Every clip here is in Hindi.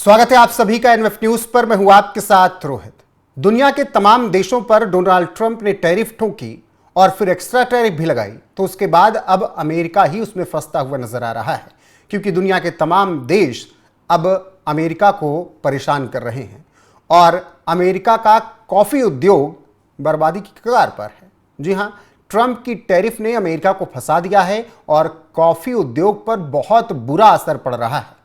स्वागत है आप सभी का एनएफ न्यूज पर। मैं हूं आपके साथ रोहित। दुनिया के तमाम देशों पर डोनाल्ड ट्रंप ने टैरिफ ठोकी और फिर एक्स्ट्रा टैरिफ भी लगाई, तो उसके बाद अब अमेरिका ही उसमें फंसता हुआ नजर आ रहा है, क्योंकि दुनिया के तमाम देश अब अमेरिका को परेशान कर रहे हैं और अमेरिका का कॉफी उद्योग बर्बादी की कगार पर है। जी हां, ट्रंप की टैरिफ ने अमेरिका को फंसा दिया है और कॉफी उद्योग पर बहुत बुरा असर पड़ रहा है।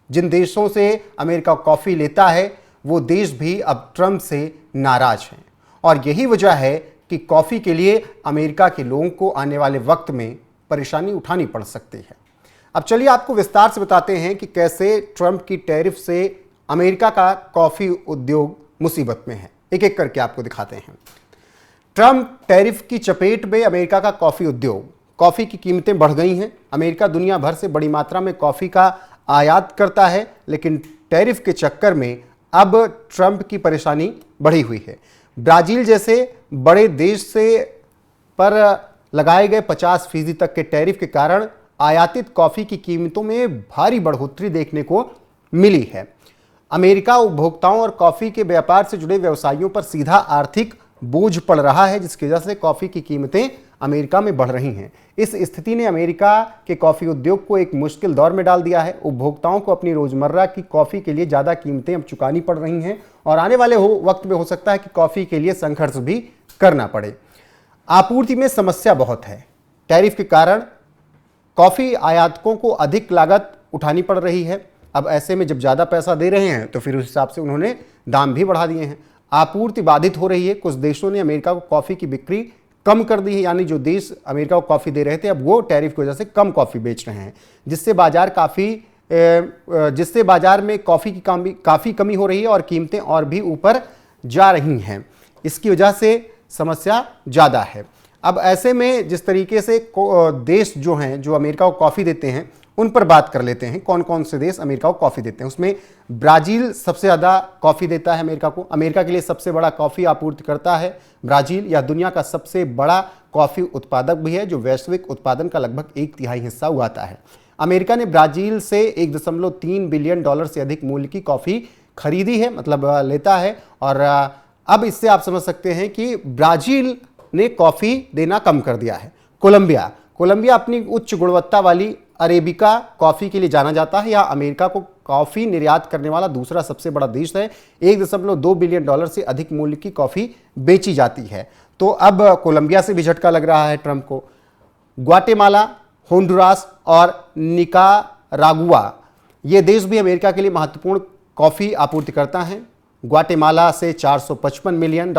जिन देशों से अमेरिका कॉफी लेता है वो देश भी अब ट्रंप से नाराज हैं और यही वजह है कि कॉफी के लिए अमेरिका के लोगों को आने वाले वक्त में परेशानी उठानी पड़ सकती है। अब चलिए आपको विस्तार से बताते हैं कि कैसे ट्रंप की टैरिफ से अमेरिका का कॉफी उद्योग मुसीबत में है। एक एक करके आपको दिखाते हैं। ट्रंप टैरिफ की चपेट में अमेरिका का कॉफी उद्योग, कॉफी की कीमतें बढ़ गई हैं। अमेरिका दुनिया भर से बड़ी मात्रा में कॉफी का आयात करता है, लेकिन टैरिफ के चक्कर में अब ट्रंप की परेशानी बढ़ी हुई है। ब्राजील जैसे बड़े देश से पर लगाए गए 50% तक के टैरिफ के कारण आयातित कॉफी की कीमतों में भारी बढ़ोतरी देखने को मिली है। अमेरिका उपभोक्ताओं और कॉफी के व्यापार से जुड़े व्यवसायियों पर सीधा आर्थिक बोझ पड़ रहा है, जिसकी वजह से कॉफी की कीमतें अमेरिका में बढ़ रही हैं। इस स्थिति ने अमेरिका के कॉफी उद्योग को एक मुश्किल दौर में डाल दिया है। उपभोक्ताओं को अपनी रोजमर्रा की कॉफी के लिए ज्यादा कीमतें अब चुकानी पड़ रही हैं और आने वाले वक्त में हो सकता है कि कॉफी के लिए संघर्ष भी करना पड़े। आपूर्ति में समस्या बहुत है। टैरिफ के कारण कॉफी आयातकों को अधिक लागत उठानी पड़ रही है। अब ऐसे में जब ज्यादा पैसा दे रहे हैं तो फिर उस हिसाब से उन्होंने दाम भी बढ़ा दिए हैं। आपूर्ति बाधित हो रही है। कुछ देशों ने अमेरिका को कॉफी की बिक्री कम कर दी है, यानी जो देश अमेरिका को कॉफी दे रहे थे अब वो टैरिफ की वजह से कम कॉफी बेच रहे हैं, जिससे बाजार में कॉफी की काफी कमी हो रही है और कीमतें और भी ऊपर जा रही हैं। इसकी वजह से समस्या ज्यादा है। अब ऐसे में जिस तरीके से देश जो हैं जो अमेरिका को कॉफी देते हैं उन पर बात कर लेते हैं। कौन कौन से देश अमेरिका को कॉफी देते हैं। उसमें ब्राजील सबसे ज़्यादा कॉफी देता है अमेरिका को। अमेरिका के लिए सबसे बड़ा कॉफी आपूर्ति करता है ब्राजील। यह दुनिया का सबसे बड़ा कॉफी उत्पादक भी है, जो वैश्विक उत्पादन का लगभग 1/3 हिस्सा उगाता है। अमेरिका ने ब्राजील से $1.3 बिलियन से अधिक मूल्य की कॉफी खरीदी है, मतलब लेता है। और अब इससे आप समझ सकते हैं कि ब्राजील ने कॉफी देना कम कर दिया है। कोलंबिया अपनी उच्च गुणवत्ता वाली अरेबिका कॉफी के लिए जाना जाता है। यह अमेरिका को कॉफी निर्यात करने वाला दूसरा सबसे बड़ा देश है। $1.2 बिलियन से अधिक मूल्य की कॉफी बेची जाती है। तो अब कोलंबिया से भी झटका लग रहा है ट्रंप को। ग्वाटेमाला, होंडुरास और निकारागुआ ये देश भी अमेरिका के लिए महत्वपूर्ण कॉफी आपूर्ति करता है। ग्वाटेमाला से $455 मिलियन,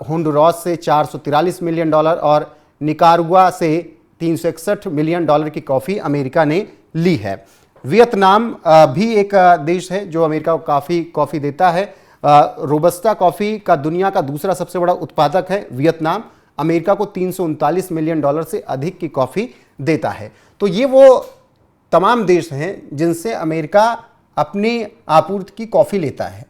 होंडुरास से $443 मिलियन और निकारागुआ से $361 मिलियन की कॉफी अमेरिका ने ली है। वियतनाम भी एक देश है जो अमेरिका को काफ़ी कॉफ़ी देता है। रोबस्टा कॉफ़ी का दुनिया का दूसरा सबसे बड़ा उत्पादक है वियतनाम। अमेरिका को $339 मिलियन से अधिक की कॉफ़ी देता है। तो ये वो तमाम देश हैं जिनसे अमेरिका अपनी आपूर्ति की कॉफ़ी लेता है।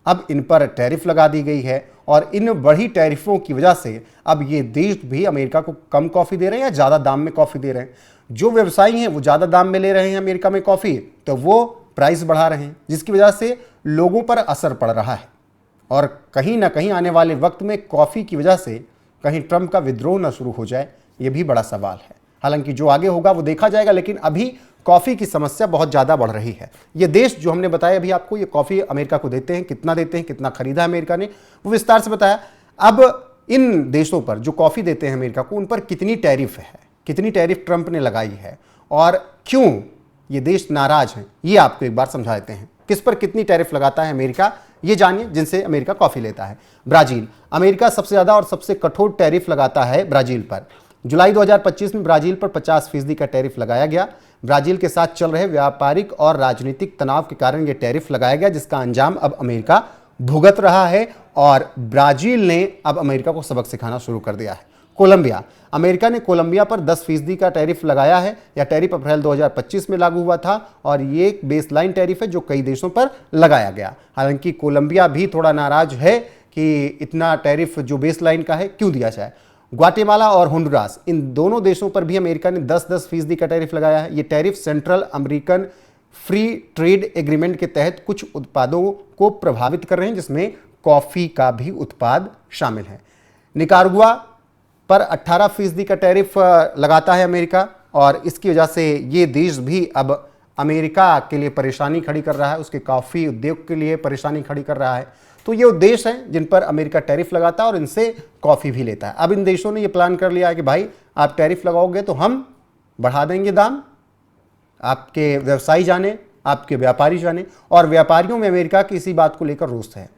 अब इन पर टैरिफ लगा दी गई है और इन बड़ी टैरिफों की वजह से अब ये देश भी अमेरिका को कम कॉफ़ी दे रहे हैं या ज़्यादा दाम में कॉफ़ी दे रहे हैं। जो व्यवसायी हैं वो ज़्यादा दाम में ले रहे हैं अमेरिका में कॉफ़ी, तो वो प्राइस बढ़ा रहे हैं, जिसकी वजह से लोगों पर असर पड़ रहा है। और कहीं ना कहीं आने वाले वक्त में कॉफ़ी की वजह से कहीं ट्रंप का विद्रोह न शुरू हो जाए, ये भी बड़ा सवाल है। हालांकि जो आगे होगा वो देखा जाएगा, लेकिन अभी कॉफ़ी की समस्या बहुत ज़्यादा बढ़ रही है। ये देश जो हमने बताया अभी आपको, ये कॉफ़ी अमेरिका को देते हैं, कितना खरीदा अमेरिका ने वो विस्तार से बताया। अब इन देशों पर जो कॉफ़ी देते हैं अमेरिका को, उन पर कितनी टैरिफ है, कितनी टैरिफ ट्रंप ने लगाई है और क्यों ये देश नाराज हैं, ये आपको एक बार समझा देते हैं। किस पर कितनी टैरिफ लगाता है अमेरिका, ये जानिए जिनसे अमेरिका कॉफ़ी लेता है। ब्राज़ील, अमेरिका सबसे ज़्यादा और सबसे कठोर टैरिफ लगाता है ब्राज़ील पर। जुलाई 2025 में ब्राज़ील पर 50% का टैरिफ लगाया गया। ब्राज़ील के साथ चल रहे व्यापारिक और राजनीतिक तनाव के कारण यह टैरिफ लगाया गया, जिसका अंजाम अब अमेरिका भुगत रहा है और ब्राज़ील ने अब अमेरिका को सबक सिखाना शुरू कर दिया है। कोलंबिया, अमेरिका ने कोलंबिया पर 10% का टैरिफ लगाया है। यह टैरिफ अप्रैल 2025 में लागू हुआ था और ये एक बेसलाइन टैरिफ है जो कई देशों पर लगाया गया। हालांकि कोलंबिया भी थोड़ा नाराज है कि इतना टैरिफ जो बेसलाइन का है क्यों दिया जाए। ग्वाटेमाला और होंडुरास, इन दोनों देशों पर भी अमेरिका ने 10-10% का टैरिफ लगाया है। ये tariff central American free trade agreement के तहत कुछ उत्पादों को प्रभावित कर रहे हैं, जिसमें कॉफ़ी का भी उत्पाद शामिल है। निकारागुआ पर 18% का टैरिफ लगाता है अमेरिका, और इसकी वजह से ये देश भी अब अमेरिका के लिए परेशानी खड़ी कर रहा है, उसके कॉफ़ी उद्योग के लिए परेशानी खड़ी कर रहा है। तो ये देश हैं जिन पर अमेरिका टैरिफ लगाता है और इनसे कॉफ़ी भी लेता है। अब इन देशों ने ये प्लान कर लिया है कि भाई आप टैरिफ लगाओगे तो हम बढ़ा देंगे दाम, आपके व्यवसायी जाने, आपके व्यापारी जाने। और व्यापारियों में अमेरिका की इसी बात को लेकर रोष है,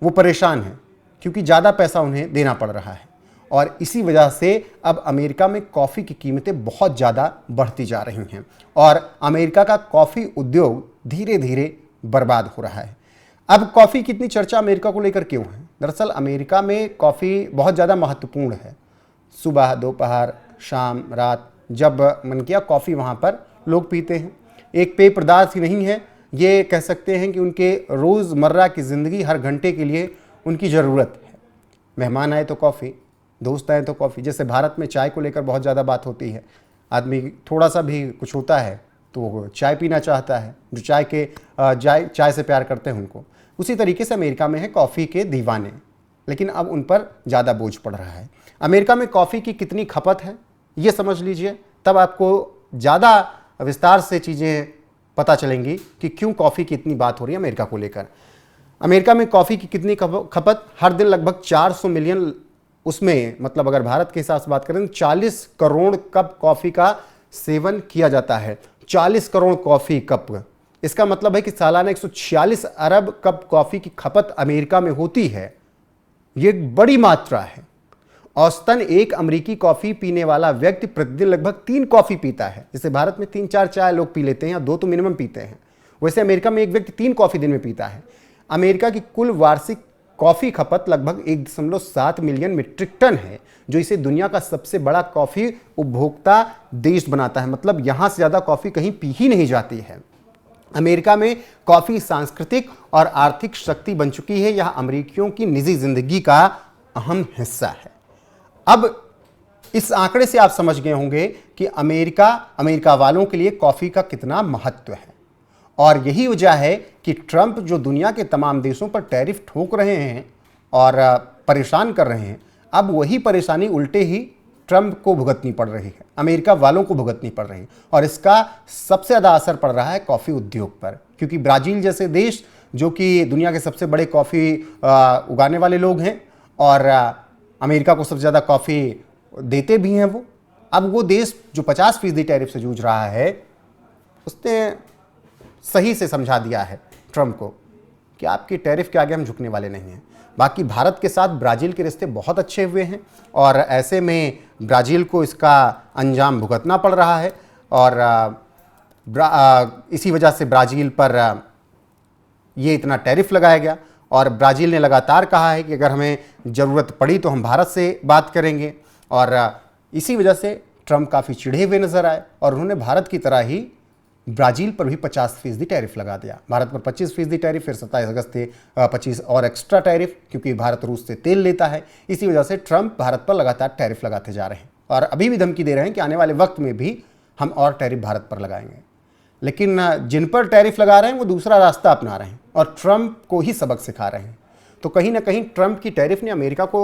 वो परेशान हैं क्योंकि ज़्यादा पैसा उन्हें देना पड़ रहा है, और इसी वजह से अब अमेरिका में कॉफ़ी की कीमतें बहुत ज़्यादा बढ़ती जा रही हैं और अमेरिका का कॉफ़ी उद्योग धीरे धीरे बर्बाद हो रहा है। अब कॉफ़ी की इतनी चर्चा अमेरिका को लेकर क्यों है? दरअसल अमेरिका में कॉफ़ी बहुत ज़्यादा महत्वपूर्ण है। सुबह, दोपहर, शाम, रात, जब मन किया कॉफ़ी वहाँ पर लोग पीते हैं। एक पेय पदार्थ ही नहीं है, ये कह सकते हैं कि उनके रोज़मर्रा की ज़िंदगी, हर घंटे के लिए उनकी ज़रूरत है। मेहमान आए तो कॉफ़ी, दोस्त आए तो कॉफ़ी। जैसे भारत में चाय को लेकर बहुत ज़्यादा बात होती है, आदमी थोड़ा सा भी कुछ होता है तो चाय पीना चाहता है, जो चाय से प्यार करते हैं उनको। उसी तरीके से अमेरिका में है कॉफ़ी के दीवाने, लेकिन अब उन पर ज़्यादा बोझ पड़ रहा है। अमेरिका में कॉफ़ी की कितनी खपत है ये समझ लीजिए, तब आपको ज़्यादा विस्तार से चीज़ें पता चलेंगी कि क्यों कॉफ़ी की इतनी बात हो रही है अमेरिका को लेकर। अमेरिका में कॉफ़ी की कितनी खपत? हर दिन लगभग 400 मिलियन, उसमें मतलब अगर भारत के हिसाब से बात करें तो 40 करोड़ कप कॉफ़ी का सेवन किया जाता है। 40 करोड़ कॉफ़ी कप, इसका मतलब है कि सालाना 146 अरब कप कॉफ़ी की खपत अमेरिका में होती है। ये एक बड़ी मात्रा है। औसतन एक अमेरिकी कॉफ़ी पीने वाला व्यक्ति प्रतिदिन लगभग 3 कॉफ़ी पीता है। जैसे भारत में 3-4 चाय लोग पी लेते हैं या 2 तो मिनिमम पीते हैं, वैसे अमेरिका में एक व्यक्ति 3 कॉफ़ी दिन में पीता है। अमेरिका की कुल वार्षिक कॉफ़ी खपत लगभग 1.7 मिलियन मीट्रिक टन है, जो इसे दुनिया का सबसे बड़ा कॉफ़ी उपभोक्ता देश बनाता है। मतलब यहाँ से ज़्यादा कॉफ़ी कहीं पी ही नहीं जाती है। अमेरिका में कॉफ़ी सांस्कृतिक और आर्थिक शक्ति बन चुकी है। यह अमेरिकियों की निजी जिंदगी का अहम हिस्सा है। अब इस आंकड़े से आप समझ गए होंगे कि अमेरिका वालों के लिए कॉफ़ी का कितना महत्व है, और यही वजह है कि ट्रंप जो दुनिया के तमाम देशों पर टैरिफ ठोक रहे हैं और परेशान कर रहे हैं, अब वही परेशानी उल्टे ही ट्रंप को भुगतनी पड़ रही है, अमेरिका वालों को भुगतनी पड़ रही है। और इसका सबसे ज़्यादा असर पड़ रहा है कॉफ़ी उद्योग पर, क्योंकि ब्राज़ील जैसे देश जो कि दुनिया के सबसे बड़े कॉफ़ी उगाने वाले लोग हैं और अमेरिका को सबसे ज़्यादा कॉफ़ी देते भी हैं अब वो देश जो 50% टैरिफ से जूझ रहा है, उसने सही से समझा दिया है ट्रंप को कि आपकी टैरिफ के आगे हम झुकने वाले नहीं हैं। बाकी भारत के साथ ब्राज़ील के रिश्ते बहुत अच्छे हुए हैं और ऐसे में ब्राज़ील को इसका अंजाम भुगतना पड़ रहा है, और इसी वजह से ब्राज़ील पर ये इतना टैरिफ लगाया गया। और ब्राज़ील ने लगातार कहा है कि अगर हमें ज़रूरत पड़ी तो हम भारत से बात करेंगे, और इसी वजह से ट्रंप काफ़ी चिढ़े हुए नज़र आए और उन्होंने भारत की तरह ही ब्राज़ील पर भी 50% टैरिफ लगा दिया। भारत पर 25% टैरिफ, फिर 27 अगस्त से 25 और एक्स्ट्रा टैरिफ, क्योंकि भारत रूस से तेल लेता है। इसी वजह से ट्रंप भारत पर लगातार टैरिफ लगाते जा रहे हैं और अभी भी धमकी दे रहे हैं कि आने वाले वक्त में भी हम और टैरिफ भारत पर लगाएंगे। लेकिन जिन पर टैरिफ लगा रहे हैं वो दूसरा रास्ता अपना रहे हैं और ट्रंप को ही सबक सिखा रहे हैं। तो कहीं ना कहीं ट्रंप की टैरिफ ने अमेरिका को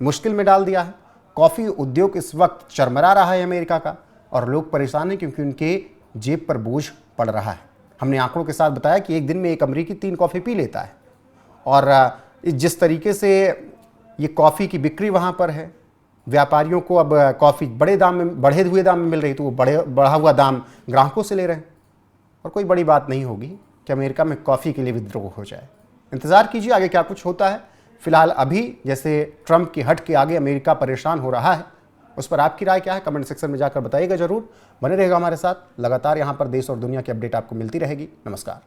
मुश्किल में डाल दिया है। कॉफ़ी उद्योग इस वक्त चरमरा रहा है अमेरिका का, और लोग परेशान हैं क्योंकि उनके जेब पर बोझ पड़ रहा है। हमने आंकड़ों के साथ बताया कि एक दिन में एक अमेरिकी 3 कॉफ़ी पी लेता है, और जिस तरीके से ये कॉफ़ी की बिक्री वहाँ पर है, व्यापारियों को अब कॉफ़ी बढ़े हुए दाम में मिल रही, तो वो बढ़ा हुआ दाम ग्राहकों से ले रहे हैं। और कोई बड़ी बात नहीं होगी कि अमेरिका में कॉफ़ी के लिए विद्रोह हो जाए। इंतज़ार कीजिए आगे क्या कुछ होता है। फिलहाल अभी जैसे ट्रंप की हट के आगे अमेरिका परेशान हो रहा है, उस पर आपकी राय क्या है कमेंट सेक्शन में जाकर बताइएगा ज़रूर। बने रहेगा हमारे साथ, लगातार यहाँ पर देश और दुनिया की अपडेट आपको मिलती रहेगी। नमस्कार।